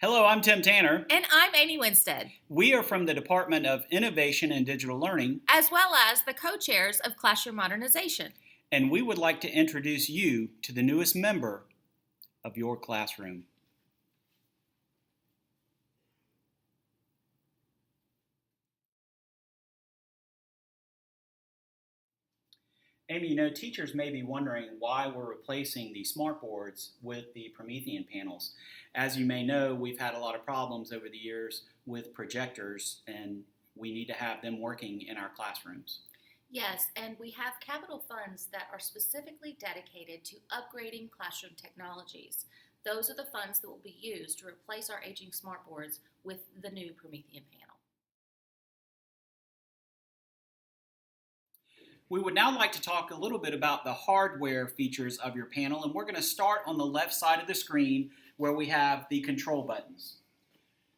Hello, I'm Tim Tanner. And I'm Amy Winstead, We are from the Department of Innovation and Digital Learning, as well as the co-chairs of Classroom Modernization. and we would like to introduce you to the newest member of your classroom. Amy, teachers may be wondering why we're replacing the smart boards with the Promethean panels. As you may know, we've had a lot of problems over the years with projectors, and we need to have them working in our classrooms. Yes, and we have capital funds that are specifically dedicated to upgrading classroom technologies. Those are the funds that will be used to replace our aging smartboards with the new Promethean panel. We would now like to talk a little bit about the hardware features of your panel, and we're going to start on the left side of the screen where we have the control buttons.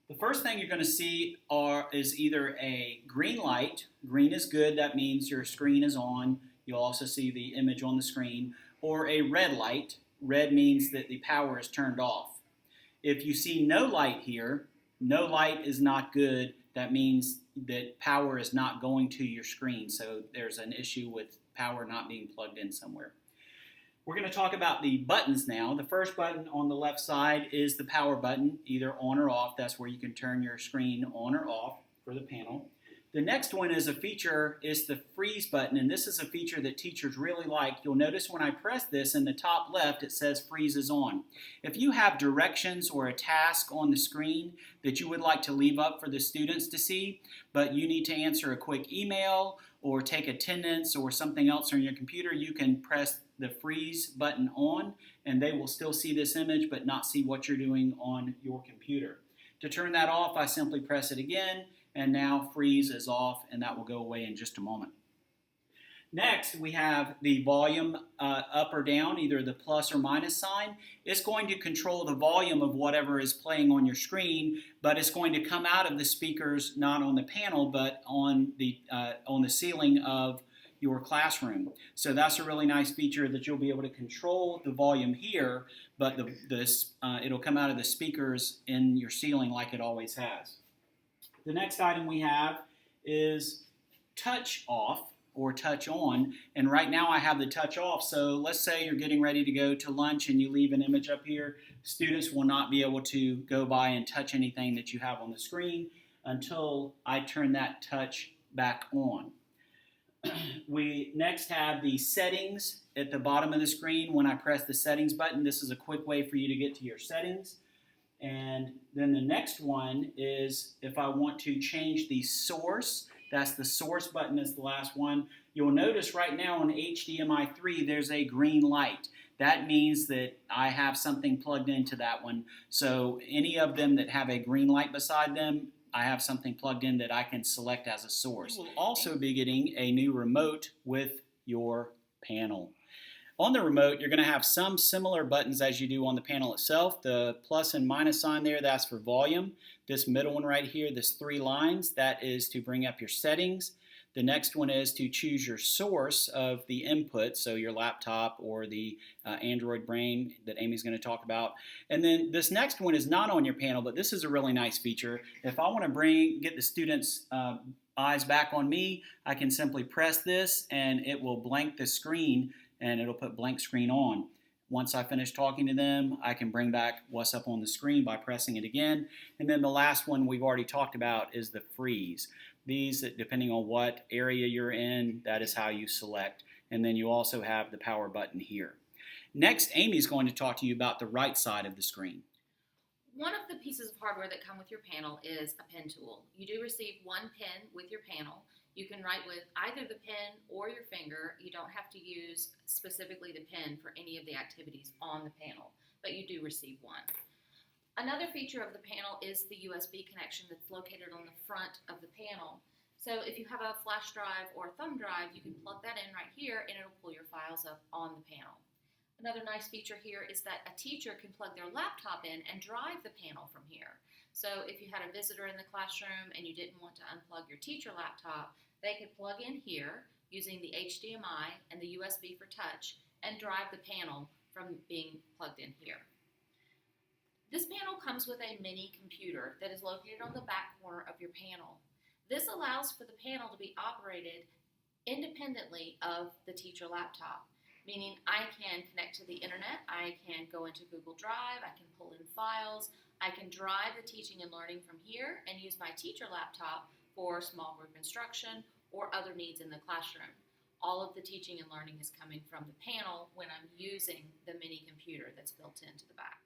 The first thing you're going to see is either a green light. Green is good, that means your screen is on. You'll also see the image on the screen. Or a red light. Red means that the power is turned off. If you see no light here, no light is not good. That means that power is not going to your screen. So there's an issue with power not being plugged in somewhere. We're going to talk about the buttons now. The first button on the left side is the power button, either on or off. That's where you can turn your screen on or off for the panel. The next one is the freeze button, and this is a feature that teachers really like. You'll notice when I press this in the top left, it says freeze is on. If you have directions or a task on the screen that you would like to leave up for the students to see, but you need to answer a quick email or take attendance or something else on your computer, you can press the freeze button on, and they will still see this image but not see what you're doing on your computer. To turn that off, I simply press it again, and now freeze is off, and that will go away in just a moment. Next, we have the volume up or down, either the plus or minus sign. It's going to control the volume of whatever is playing on your screen, but it's going to come out of the speakers, not on the panel, but on the ceiling of your classroom. So that's a really nice feature that you'll be able to control the volume here, but it'll come out of the speakers in your ceiling like it always has. The next item we have is touch off or touch on, and right now I have the touch off. So let's say you're getting ready to go to lunch and you leave an image up here. Students will not be able to go by and touch anything that you have on the screen until I turn that touch back on. We next have the settings at the bottom of the screen. When I press the settings button, this is a quick way for you to get to your settings. And then the next one is if I want to change the source, that's the source button is the last one. You'll notice right now on HDMI 3 there's a green light. That means that I have something plugged into that one. So any of them that have a green light beside them, I have something plugged in that I can select as a source. You will also be getting a new remote with your panel. On the remote, you're going to have some similar buttons as you do on the panel itself. The plus and minus sign there, that's for volume. This middle one right here, this 3 lines, that is to bring up your settings. The next one is to choose your source of the input, so your laptop or the Android brain that Amy's going to talk about. And then this next one is not on your panel, but this is a really nice feature. If I want to get the students' eyes back on me, I can simply press this and it will blank the screen and it'll put blank screen on. Once I finish talking to them, I can bring back what's up on the screen by pressing it again. And then the last one we've already talked about is the freeze. These, depending on what area you're in, that is how you select. And then you also have the power button here. Next, Amy's going to talk to you about the right side of the screen. One of the pieces of hardware that come with your panel is a pen tool. You do receive one pen with your panel. You can write with either the pen or your finger. You don't have to use specifically the pen for any of the activities on the panel, but you do receive one. Another feature of the panel is the USB connection that's located on the front of the panel. So if you have a flash drive or a thumb drive, you can plug that in right here and it'll pull your files up on the panel. Another nice feature here is that a teacher can plug their laptop in and drive the panel from here. So if you had a visitor in the classroom and you didn't want to unplug your teacher laptop, they could plug in here using the HDMI and the USB for touch and drive the panel from being plugged in here. This panel comes with a mini computer that is located on the back corner of your panel. This allows for the panel to be operated independently of the teacher laptop, meaning I can connect to the internet, I can go into Google Drive, I can pull in files, I can drive the teaching and learning from here and use my teacher laptop for small group instruction or other needs in the classroom. All of the teaching and learning is coming from the panel when I'm using the mini computer that's built into the back.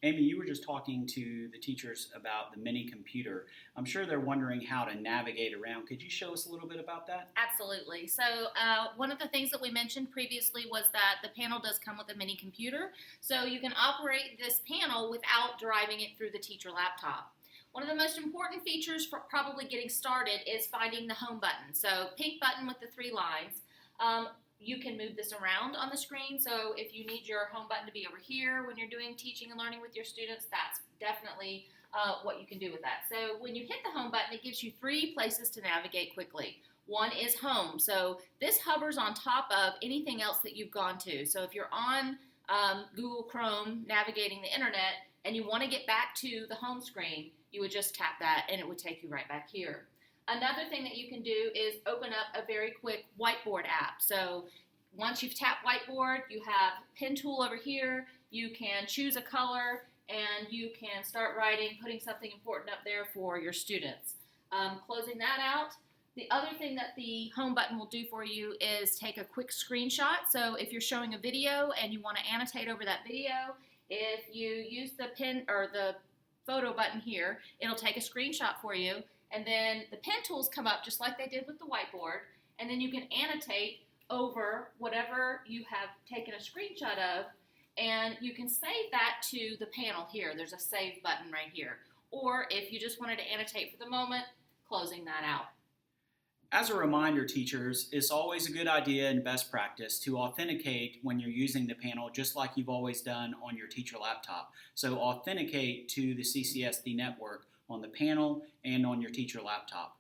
Amy, you were just talking to the teachers about the mini computer. I'm sure they're wondering how to navigate around. Could you show us a little bit about that? Absolutely. So one of the things that we mentioned previously was that the panel does come with a mini computer. So you can operate this panel without driving it through the teacher laptop. One of the most important features for probably getting started is finding the home button. So pink button with the 3 lines. You can move this around on the screen, so if you need your home button to be over here when you're doing teaching and learning with your students, that's definitely what you can do with that. So when you hit the home button, it gives you 3 places to navigate quickly. One is home, so this hovers on top of anything else that you've gone to. So if you're on Google Chrome navigating the internet and you want to get back to the home screen, you would just tap that and it would take you right back here. Another thing that you can do is open up a very quick whiteboard app. So once you've tapped whiteboard, you have pen tool over here. You can choose a color and you can start writing, putting something important up there for your students. Closing that out. The other thing that the home button will do for you is take a quick screenshot. So if you're showing a video and you want to annotate over that video, if you use the pen or the photo button here, it'll take a screenshot for you. And then the pen tools come up just like they did with the whiteboard, and then you can annotate over whatever you have taken a screenshot of, and you can save that to the panel here. There's a save button right here. Or if you just wanted to annotate for the moment, closing that out. As a reminder, teachers, it's always a good idea and best practice to authenticate when you're using the panel just like you've always done on your teacher laptop. So authenticate to the CCSD network on the panel and on your teacher laptop.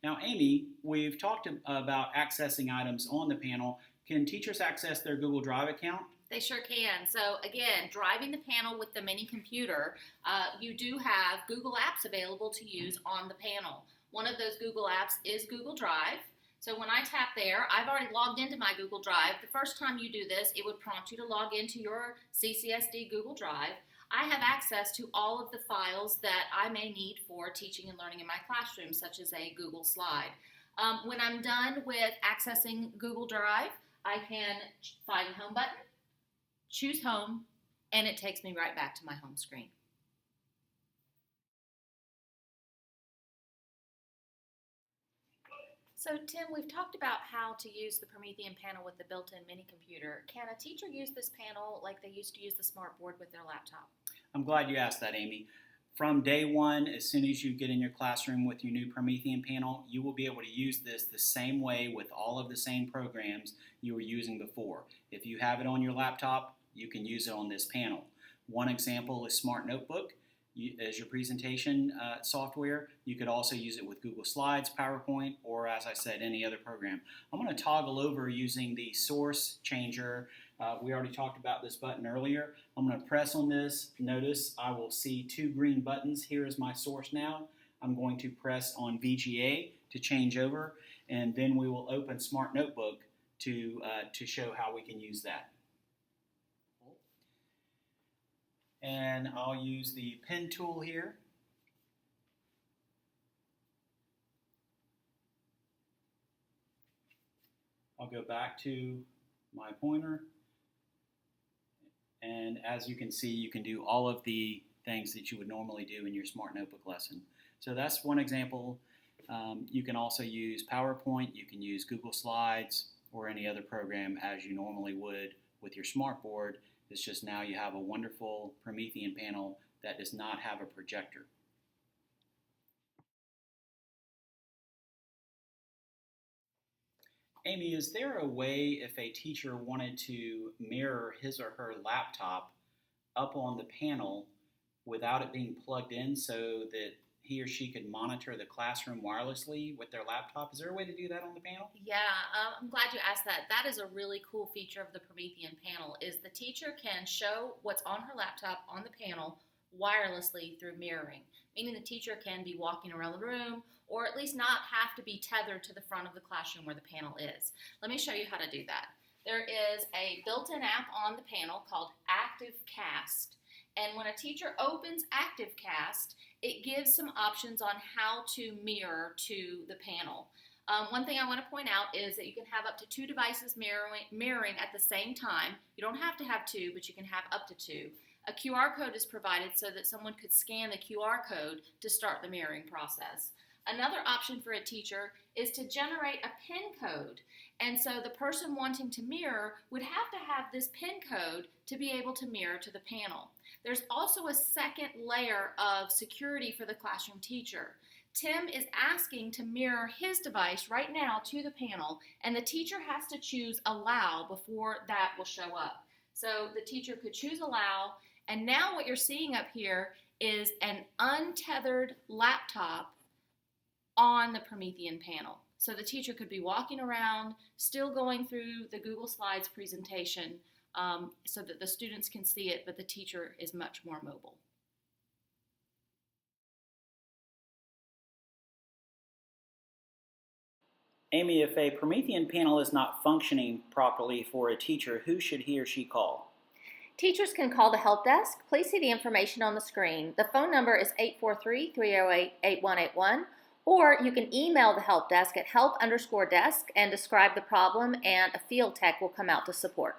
Now, Amy, we've talked about accessing items on the panel. Can teachers access their Google Drive account? They sure can. So again, driving the panel with the mini computer, you do have Google Apps available to use on the panel. One of those Google Apps is Google Drive. So when I tap there, I've already logged into my Google Drive. The first time you do this, it would prompt you to log into your CCSD Google Drive. I have access to all of the files that I may need for teaching and learning in my classroom, such as a Google slide. When I'm done with accessing Google Drive, I can find the home button, choose home, and it takes me right back to my home screen. So Tim, we've talked about how to use the Promethean panel with the built-in mini computer. Can a teacher use this panel like they used to use the smart board with their laptop? I'm glad you asked that, Amy. From day one, as soon as you get in your classroom with your new Promethean panel, you will be able to use this the same way with all of the same programs you were using before. If you have it on your laptop, you can use it on this panel. One example is Smart Notebook. As your presentation software. You could also use it with Google Slides, PowerPoint, or as I said, any other program. I'm going to toggle over using the source changer. We already talked about this button earlier. I'm going to press on this. Notice I will see 2 green buttons. Here is my source now. I'm going to press on VGA to change over, and then we will open Smart Notebook to show how we can use that. And I'll use the pen tool here. I'll go back to my pointer. And as you can see, you can do all of the things that you would normally do in your Smart Notebook lesson. So that's one example. You can also use PowerPoint. You can use Google Slides or any other program as you normally would with your smartboard. It's just now you have a wonderful Promethean panel that does not have a projector. Amy, is there a way if a teacher wanted to mirror his or her laptop up on the panel without it being plugged in so that he or she could monitor the classroom wirelessly with their laptop. Is there a way to do that on the panel? Yeah, I'm glad you asked that. That is a really cool feature of the Promethean panel, is the teacher can show what's on her laptop on the panel wirelessly through mirroring, meaning the teacher can be walking around the room or at least not have to be tethered to the front of the classroom where the panel is. Let me show you how to do that. There is a built-in app on the panel called ActiveCast. And when a teacher opens ActiveCast, it gives some options on how to mirror to the panel. One thing I want to point out is that you can have up to 2 devices mirroring at the same time. You don't have to have 2, but you can have up to 2. A QR code is provided so that someone could scan the QR code to start the mirroring process. Another option for a teacher is to generate a PIN code. And so the person wanting to mirror would have to have this PIN code to be able to mirror to the panel. There's also a second layer of security for the classroom teacher. Tim is asking to mirror his device right now to the panel, and the teacher has to choose allow before that will show up. So the teacher could choose allow, and now what you're seeing up here is an untethered laptop on the Promethean panel. So the teacher could be walking around, still going through the Google Slides presentation so that the students can see it, but the teacher is much more mobile. Amy, if a Promethean panel is not functioning properly for a teacher, who should he or she call? Teachers can call the help desk. Please see the information on the screen. The phone number is 843-308-8181, or you can email the help desk at help_desk and describe the problem, and a field tech will come out to support.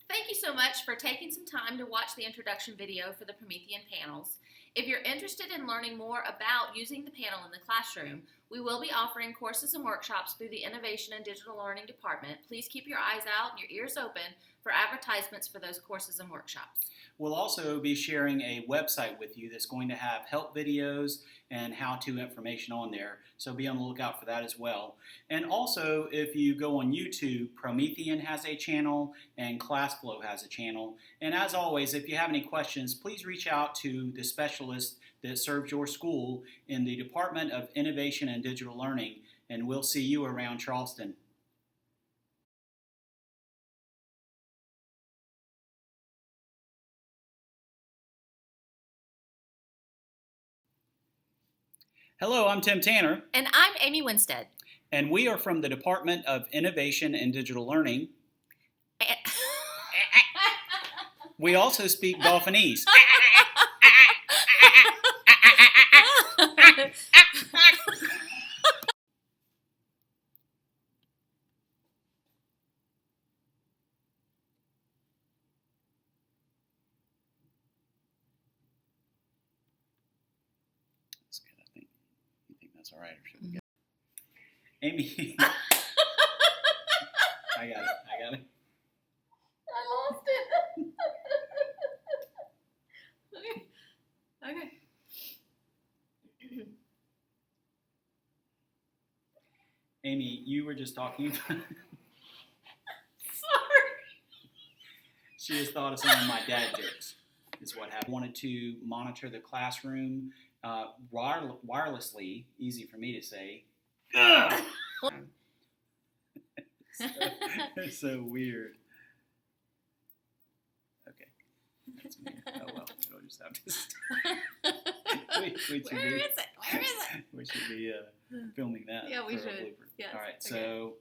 Thank you so much for taking some time to watch the introduction video for the Promethean panels. If you're interested in learning more about using the panel in the classroom, we will be offering courses and workshops through the Innovation and Digital Learning Department. Please keep your eyes out and your ears open for advertisements for those courses and workshops. We'll also be sharing a website with you that's going to have help videos and how-to information on there, so be on the lookout for that as well. And also, if you go on YouTube, Promethean has a channel and ClassFlow has a channel. And as always, if you have any questions, please reach out to the specialist that serves your school in the Department of Innovation and Digital Learning, and we'll see you around Charleston. Hello, I'm Tim Tanner. And I'm Amy Winstead. And we are from the Department of Innovation and Digital Learning. We also speak Dolphinese. That's good, I think. You think that's all right, or should we go? Amy. I got it. I lost it. Okay. Amy, you were just talking about... Sorry. She has thought of some of my dad jokes, is what happened. I wanted to monitor the classroom wirelessly, easy for me to say. It's so weird. Okay. That's me. Oh well, it'll just have to stay. Where is it? We should be filming that. Yeah, we for a should. blooper. Yes. All right, Okay. so